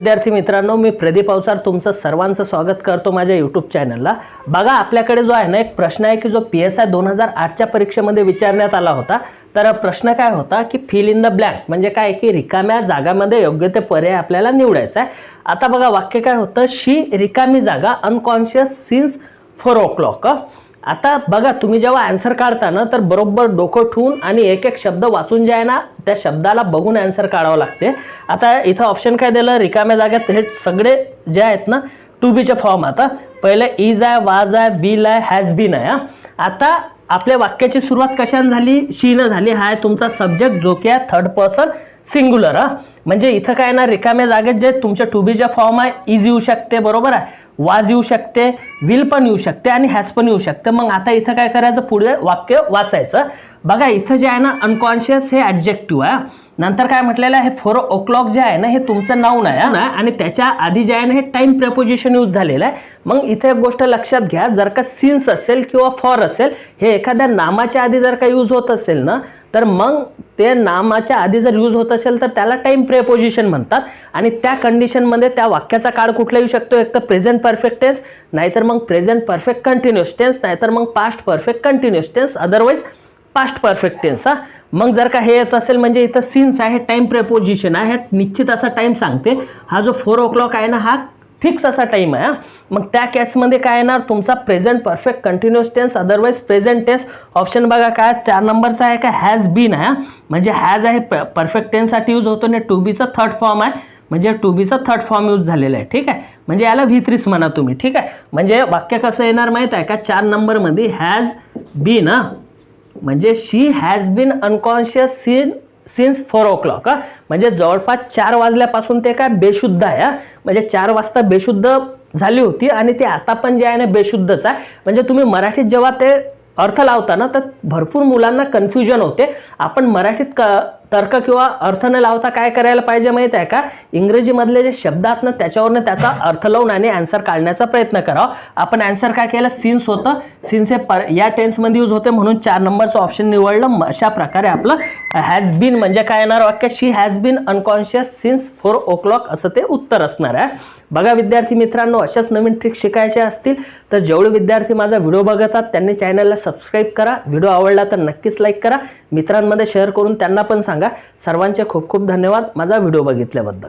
विद्यार्थी मित्रांनो, मी प्रदीप अवसार तुमचं सर्वांचं स्वागत करतो माझ्या यूट्यूब चॅनलला। बघा, आपल्याकडे जो आहे ना एक प्रश्न आहे की जो PSI 2008च्या परीक्षेमध्ये विचारण्यात आला होता। तर प्रश्न काय होता की फिल इन द ब्लँक म्हणजे काय की रिकाम्या जागांमध्ये योग्य ते पर्याय आपल्याला निवडायचा आहे। आता बघा वाक्य काय होतं, शी रिकामी जागा अनकॉन्शियस सिन्स 4 o'clock। आता बघा, तुम्ही जेव्हा आन्सर काढता ना तर बरोबर डोकं ठेवून आणि एक एक शब्द वाचून जे आहे ना त्या शब्दाला बघून आन्सर काढावं लागते। आता इथं ऑप्शन काय दिलं, रिकाम्या जागेत हे सगळे जे आहेत ना टू बीचे फॉर्म। आता पहिले इज आहे, वाज आहे, विल आहे, हॅज बीन आहे। आता आपल्या वाक्याची सुरुवात कशाने झाली, शी न झाली। हा आहे तुमचा सब्जेक्ट जो की आहे थर्ड पर्सन सिंग्युलर। म्हणजे इथं काय ना रिकाम्या जागेत जे तुमच्या टू बीचे फॉर्म आहे, इज येऊ शकते, बरोबर आहे, वाज येऊ शकते, विल पण येऊ शकते आणि हॅज पण येऊ शकते। मग आता इथं काय करायचं, पुढे वाक्य वाचायचं। बघा इथं जे आहे ना अनकॉन्शियस हे ॲडजेक्टिव्ह आहे। नंतर काय म्हटलेलं आहे, 4 o'clock जे आहे ना हे तुमचं नाउन आहे आणि त्याच्या आधी जे आहे ना हे टाइम प्रेपोजिशन यूज झालेलं आहे। मग इथे एक गोष्ट लक्षात घ्या, जर का सिन्स असेल किंवा फॉर असेल, हे एखाद्या नामाच्या आधी जर का यूज होत असेल ना तर मग ते नामाच्या आधी जर यूज होत असेल तर त्याला टाइम प्रेपोजिशन म्हणतात। आणि त्या कंडिशनमध्ये त्या वाक्याचा काळ कुठला येऊ शकतो, एक तर प्रेझेंट परफेक्ट टेन्स, नाहीतर मग प्रेझेंट परफेक्ट कंटिन्युअस टेन्स, नाहीतर मग past perfect continuous tense, otherwise past perfect tense. मग जर का हे येत असेल म्हणजे इथं सिन्स आहे, टाइम प्रेपोजिशन आहे, निश्चित असा टाइम सांगते। हा जो 4 o'clock आहे ना हा फिक्स असा टाइम आहे। मग त्या केसमध्ये काय येणार, तुमचा present perfect continuous tense, otherwise present tense. Option बघा काय 4 नंबरचा आहे का, हॅज बीन आहे। म्हणजे हॅज आहे परफेक्ट टेन्ससाठी यूज होतो आणि टू बीचा थर्ड फॉर्म आहे, म्हणजे टू बीचा थर्ड फॉर्म यूज झालेला आहे। ठीक आहे, म्हणजे याला V3 म्हणा तुम्ही। ठीक आहे, म्हणजे वाक्य कसं येणार माहित आहे का, 4 नंबरमध्ये हॅज बीन, म्हणजे she has been unconscious since 4 o'clock। म्हणजे जवळपास 4 वाजल्यापासून ते काय बेशुद्ध आहे। म्हणजे 4 वाजता बेशुद्ध झाली होती आणि ते आता पण जे आहे ना बेशुद्धच आहे। म्हणजे तुम्ही मराठीत जेव्हा ते अर्थ लावता ना तर भरपूर मुलांना कन्फ्युजन होते। आपण मराठीत तर्क किंवा अर्थ न लावता काय करायला पाहिजे माहित आहे का, इंग्रजीमधले जे शब्द आहेत ना त्याच्यावरनं त्याचा अर्थ लावून आणि आन्सर काढण्याचा प्रयत्न करावा। आपण आन्सर काय केलं, सिन्स होतं, सिन्स हे या टेन्समध्ये यूज होते म्हणून 4 नंबरचं ऑप्शन निवडलं। अशा प्रकारे आपलं हॅज बीन म्हणजे काय येणार वाक्य, she has been unconscious since 4 o'clock असं ते उत्तर असणार आहे। बघा विद्यार्थी मित्रांनो, अशाच नवीन ट्रिक शिकायचे असतील तर जेवढे विद्यार्थी माझा व्हिडिओ बघतात त्यांनी चॅनलला सबस्क्राईब करा। व्हिडिओ आवडला तर नक्कीच लाईक करा, मित्रांमध्ये शेअर करून त्यांना पण सांगा। सर्वांचे खूप खूप धन्यवाद माझा व्हिडिओ बघितल्याबद्दल।